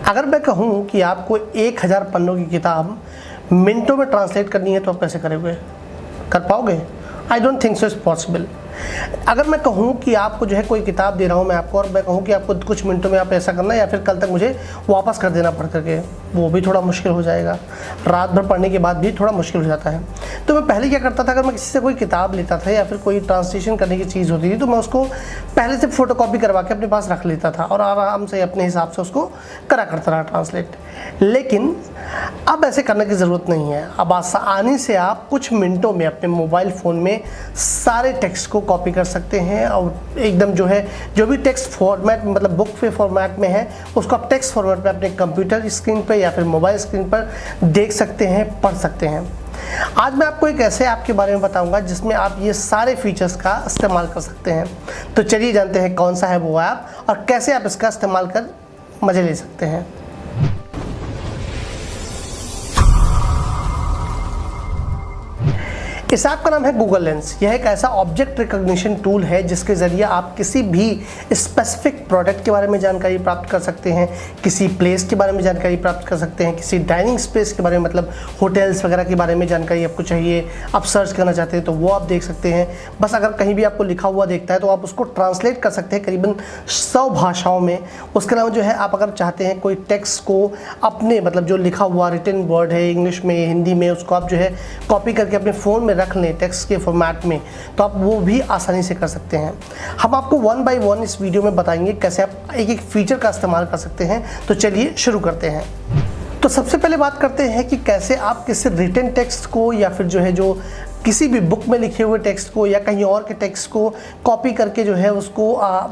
अगर मैं कहूँ कि आपको 1000 पन्नों की किताब मिनटों में ट्रांसलेट करनी है तो आप कैसे करोगे? कर पाओगे? I don't think so it's possible. अगर मैं कहूँ कि आपको जो है कोई किताब दे रहा हूँ मैं आपको, और मैं कहूँ कि आपको कुछ मिनटों में आप ऐसा करना है या फिर कल तक मुझे वापस कर देना पड़ करके, वो भी थोड़ा मुश्किल हो जाएगा। रात भर पढ़ने के बाद भी थोड़ा मुश्किल हो जाता है। तो मैं पहले क्या करता था, अगर मैं किसी से कोई किताब लेता था या फिर कोई ट्रांसलेशन करने की चीज़ होती थी तो मैं उसको पहले से फ़ोटोकॉपी करवा के अपने पास रख लेता था और आराम से अपने हिसाब से उसको करा करता रहा ट्रांसलेट। लेकिन अब ऐसे करने की ज़रूरत नहीं है। अब आसानी से आप कुछ मिनटों में अपने मोबाइल फ़ोन में सारे टेक्स्ट को कॉपी कर सकते हैं और एकदम जो है जो भी टेक्स्ट फॉर्मेट मतलब बुक के फॉर्मेट में है उसको आप टेक्स्ट फॉर्मेट में अपने कंप्यूटर स्क्रीन पर या फिर मोबाइल स्क्रीन पर देख सकते हैं, पढ़ सकते हैं। आज मैं आपको एक ऐसे ऐप के बारे में बताऊंगा जिसमें आप ये सारे फीचर्स का इस्तेमाल कर सकते हैं। तो चलिए जानते हैं कौन सा है वो ऐप और कैसे आप इसका इस्तेमाल कर मज़े ले सकते हैं। इस ऐप का नाम है गूगल लेंस। यह एक ऐसा ऑब्जेक्ट रिकॉग्निशन टूल है जिसके ज़रिए आप किसी भी स्पेसिफिक प्रोडक्ट के बारे में जानकारी प्राप्त कर सकते हैं, किसी प्लेस के बारे में जानकारी प्राप्त कर सकते हैं, किसी डाइनिंग स्पेस के बारे में मतलब होटल्स वगैरह के बारे में जानकारी आपको चाहिए, आप सर्च करना चाहते हैं तो वो आप देख सकते हैं। बस अगर कहीं भी आपको लिखा हुआ देखता है तो आप उसको ट्रांसलेट कर सकते हैं करीबन 100 भाषाओं में। उसके अलावा जो है आप अगर चाहते हैं कोई टेक्स्ट को अपने मतलब जो लिखा हुआ रिटन वर्ड है इंग्लिश में हिंदी में उसको आप जो है कॉपी करके अपने फ़ोन में रख लें टेक्स्ट के फॉर्मेट में तो आप वो भी आसानी से कर सकते हैं। हम आपको 1 बाय 1 इस वीडियो में बताएंगे कैसे आप एक एक फीचर का इस्तेमाल कर सकते हैं। तो चलिए शुरू करते हैं। तो सबसे पहले बात करते हैं कि कैसे आप किसी रिटन टेक्स्ट को या फिर जो है जो किसी भी बुक में लिखे हुए टेक्स्ट को या कहीं और के टेक्स्ट को कॉपी करके जो है उसको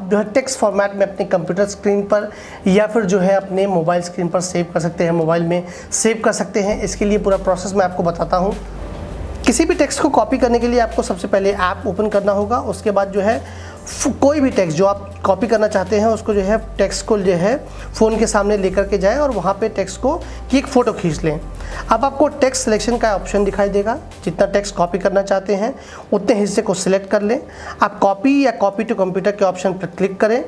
जो है टेक्स्ट फॉर्मेट में अपने कंप्यूटर स्क्रीन पर या फिर जो है अपने मोबाइल स्क्रीन पर सेव कर सकते हैं, मोबाइल में सेव कर सकते हैं। इसके लिए पूरा प्रोसेस मैं आपको बताता हूँ। किसी भी टेक्स्ट को कॉपी करने के लिए आपको सबसे पहले ऐप ओपन करना होगा। उसके बाद जो है कोई भी टेक्स्ट जो आप कॉपी करना चाहते हैं उसको जो है टेक्स्ट को जो है फ़ोन के सामने लेकर के जाएं और वहाँ पे टेक्स्ट को की एक फ़ोटो खींच लें। अब आपको टेक्स्ट सिलेक्शन का ऑप्शन दिखाई देगा। जितना टेक्स्ट कॉपी करना चाहते हैं उतने हिस्से को सिलेक्ट कर लें। आप कॉपी या कॉपी टू कंप्यूटर के ऑप्शन पर क्लिक करें।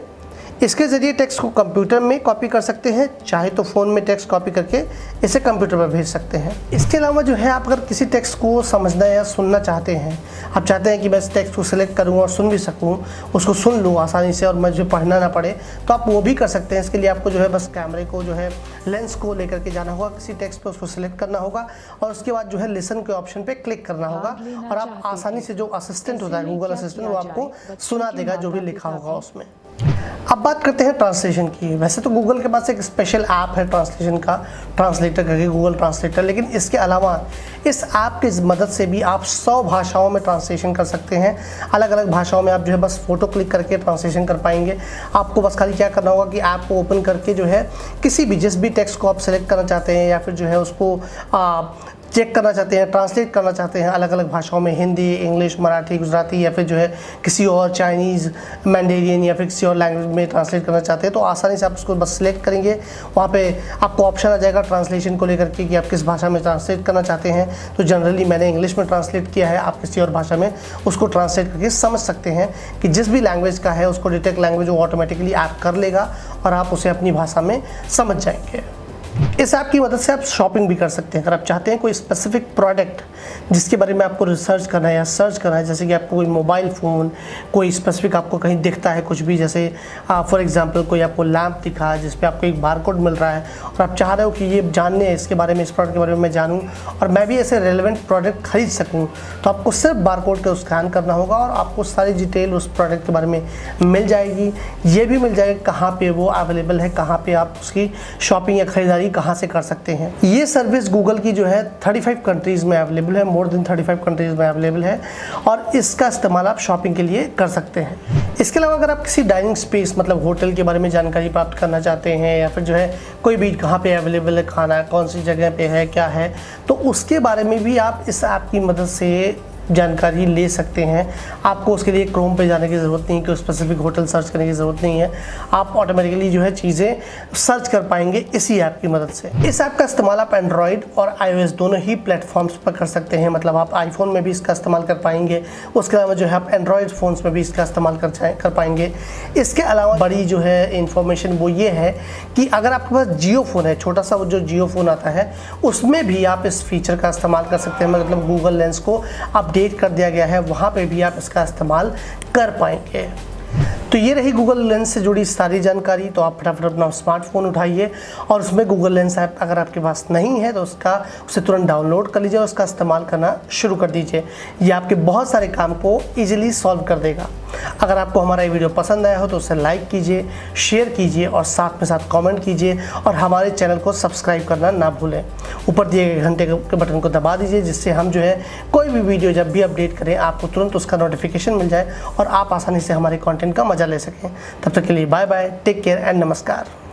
इसके ज़रिए टेक्स्ट को कंप्यूटर में कॉपी कर सकते हैं, चाहे तो फ़ोन में टेक्स्ट कॉपी करके इसे कंप्यूटर पर भेज सकते हैं। इसके अलावा जो है आप अगर किसी टेक्स्ट को समझना या सुनना चाहते हैं, आप चाहते हैं कि मैं इस टेक्स्ट को सिलेक्ट करूँ और सुन भी सकूँ, उसको सुन लूँ आसानी से और मुझे पढ़ना ना पड़े, तो आप वो भी कर सकते हैं। इसके लिए आपको जो है बस कैमरे को जो है लेंस को लेकर के जाना होगा किसी टेक्स्ट पर, उसको सिलेक्ट करना होगा और उसके बाद जो है लिसन के ऑप्शन पर क्लिक करना होगा और आप आसानी से जो असिस्टेंट होता है गूगल असिस्टेंट वो आपको सुना देगा जो भी लिखा होगा उसमें। अब बात करते हैं ट्रांसलेशन की। वैसे तो गूगल के पास एक स्पेशल ऐप है ट्रांसलेशन का, ट्रांसलेटर करके गूगल ट्रांसलेटर, लेकिन इसके अलावा इस ऐप की मदद से भी आप 100 भाषाओं में ट्रांसलेशन कर सकते हैं। अलग अलग भाषाओं में आप जो है बस फ़ोटो क्लिक करके ट्रांसलेशन कर पाएंगे। आपको बस खाली क्या करना होगा कि ऐप को ओपन करके जो है किसी भी जिस भी टेक्स्ट को आप सेलेक्ट करना चाहते हैं या फिर जो है उसको चेक करना चाहते हैं, ट्रांसलेट करना चाहते हैं अलग अलग भाषाओं में, हिंदी, इंग्लिश, मराठी, गुजराती या फिर जो है किसी और चाइनीज़, मैंडेरियन या फिर किसी और लैंग्वेज में ट्रांसलेट करना चाहते हैं तो आसानी से आप उसको बस सिलेक्ट करेंगे। वहाँ पे आपको ऑप्शन आ जाएगा ट्रांसलेशन को लेकर के कि आप किस भाषा में ट्रांसलेट करना चाहते हैं। तो जनरली मैंने इंग्लिश में ट्रांसलेट किया है, आप किसी और भाषा में उसको ट्रांसलेट करके समझ सकते हैं कि जिस भी लैंग्वेज का है उसको डिटेक्ट लैंग्वेज वो ऑटोमेटिकली ऐप कर लेगा और आप उसे अपनी भाषा में समझ जाएंगे। इस ऐप की मदद से आप शॉपिंग भी कर सकते हैं। अगर आप चाहते हैं कोई स्पेसिफिक प्रोडक्ट जिसके बारे में आपको रिसर्च करना है या सर्च करना है, जैसे कि आपको कोई मोबाइल फ़ोन कोई स्पेसिफिक आपको कहीं दिखता है कुछ भी, जैसे फॉर एग्जांपल कोई आपको लैंप दिखा है जिस पे आपको एक बारकोड मिल रहा है और आप चाह रहे हो कि ये जानने हैं इसके बारे में, इस प्रोडक्ट के बारे में मैं जानूँ और मैं भी ऐसे रेलेवेंट प्रोडक्ट खरीद सकूँ, तो आपको सिर्फ बारकोड का स्कैन करना होगा और आपको सारी डिटेल उस प्रोडक्ट के बारे में मिल जाएगी। ये भी मिल जाएगा कहाँ पर वो अवेलेबल है, कहाँ पर आप उसकी शॉपिंग या खरीदारी कहाँ से कर सकते हैं। ये सर्विस गूगल की जो है 35 कंट्रीज़ में अवेलेबल है, मोर देन 35 कंट्रीज़ में अवेलेबल है और इसका इस्तेमाल आप शॉपिंग के लिए कर सकते हैं। इसके अलावा अगर आप किसी डाइनिंग स्पेस मतलब होटल के बारे में जानकारी प्राप्त करना चाहते हैं या फिर जो है कोई भी कहाँ पे अवेलेबल है खाना, कौन सी जगह पे है, क्या है, तो उसके बारे में भी आप इस ऐप की मदद से जानकारी ले सकते हैं। आपको उसके लिए क्रोम पे जाने की ज़रूरत नहीं है कि स्पेसिफिक होटल सर्च करने की ज़रूरत नहीं है। आप ऑटोमेटिकली जो है चीज़ें सर्च कर पाएंगे इसी ऐप की मदद से। इस ऐप का इस्तेमाल आप एंड्रॉयड और iOS दोनों ही प्लेटफॉर्म्स पर कर सकते हैं। मतलब आप आईफोन में भी इसका इस्तेमाल कर पाएंगे, उसके अलावा जो है आप एंड्रॉयड फ़ोन्स में भी इसका इस्तेमाल कर पाएंगे। इसके अलावा बड़ी जो है इंफॉर्मेशन वो ये है कि अगर आपके पास जियो फ़ोन है, छोटा सा वो जो जियो फ़ोन आता है, उसमें भी आप इस फीचर का इस्तेमाल कर सकते हैं। मतलब गूगल लेंस को अपडेट कर दिया गया है, वहाँ पे भी आप इसका इस्तेमाल कर पाएंगे। तो ये रही गूगल लेंस से जुड़ी सारी जानकारी। तो आप फटाफट अपना स्मार्टफोन उठाइए और उसमें गूगल लेंस ऐप अगर आपके पास नहीं है तो उसे तुरंत डाउनलोड कर लीजिए और उसका इस्तेमाल करना शुरू कर दीजिए। ये आपके बहुत सारे काम को ईजिली सॉल्व कर देगा। अगर आपको हमारा ये वीडियो पसंद आया हो तो उसे लाइक कीजिए, शेयर कीजिए और साथ में साथ कमेंट कीजिए और हमारे चैनल को सब्सक्राइब करना ना भूलें। ऊपर दिए गए घंटे के बटन को दबा दीजिए, जिससे हम जो है कोई भी वीडियो जब भी अपडेट करें आपको तुरंत उसका नोटिफिकेशन मिल जाए और आप आसानी से हमारे कंटेंट का मजा ले सकें। तब तक के लिए bye bye, take care and नमस्कार।